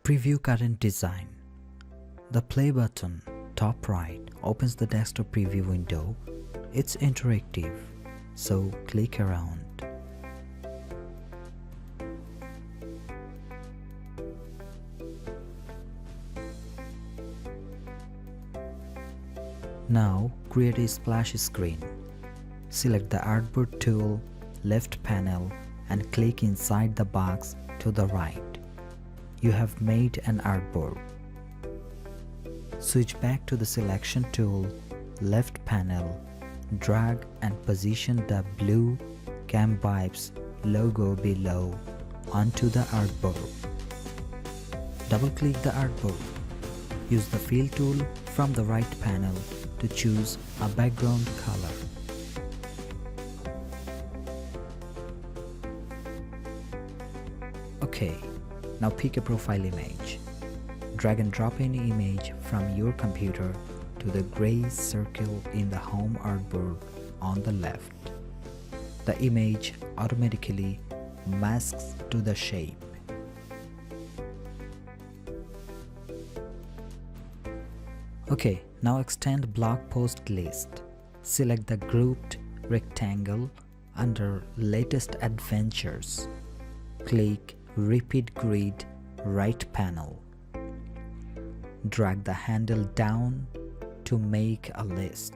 Preview current design. The play button, top right, opens the desktop preview window. It's interactive, so click around. Now create a splash screen. Select the artboard tool, left panel, and click inside the box to the right. You have made an artboard. Switch back to the selection tool, left panel, drag and position the blue CamVibes logo below onto the artboard. Double-click the artboard. Use the fill tool from the right panel to choose a background color. Okay, now pick a profile image. Drag and drop any image from your computer to the gray circle in the home artboard on the left. The image automatically masks to the shape. Okay, now extend blog post list. Select the grouped rectangle under latest adventures. Click repeat grid, right panel. Drag the handle down to make a list.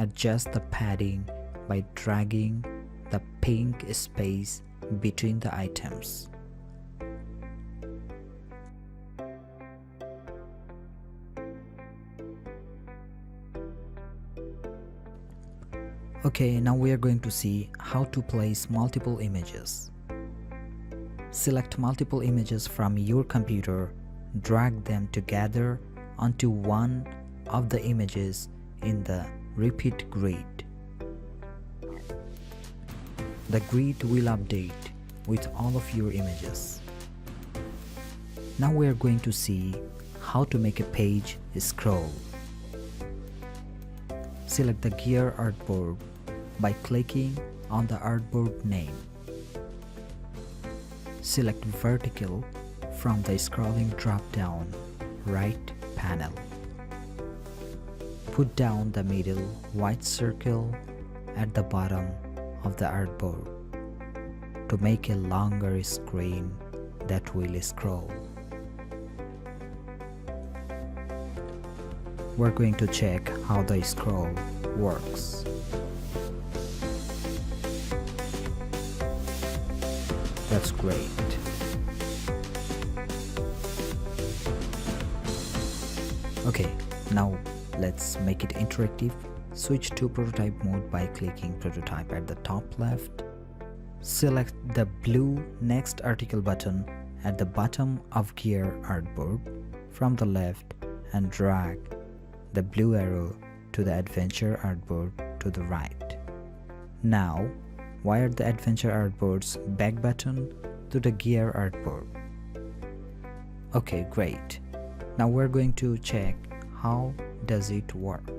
Adjust the padding by dragging the pink space between the items. Okay, now we are going to see how to place multiple images. Select multiple images from your computer, drag them together onto one of the images in the repeat grid. The grid will update with all of your images. Now we are going to see how to make a page scroll. Select the gear artboard by clicking on the artboard name. Select vertical from the scrolling drop-down right panel. Put down the middle white circle at the bottom of the artboard to make a longer screen that will scroll. We're going to check how the scroll works. That's great. Okay, now let's make it interactive. Switch to prototype mode by clicking prototype at the top left. Select the blue next article button at the bottom of gear artboard from the left and drag the blue arrow to the adventure artboard to the right. Now wire the adventure artboard's back button to the gear artboard. Okay, great. Now we're going to check how does it work.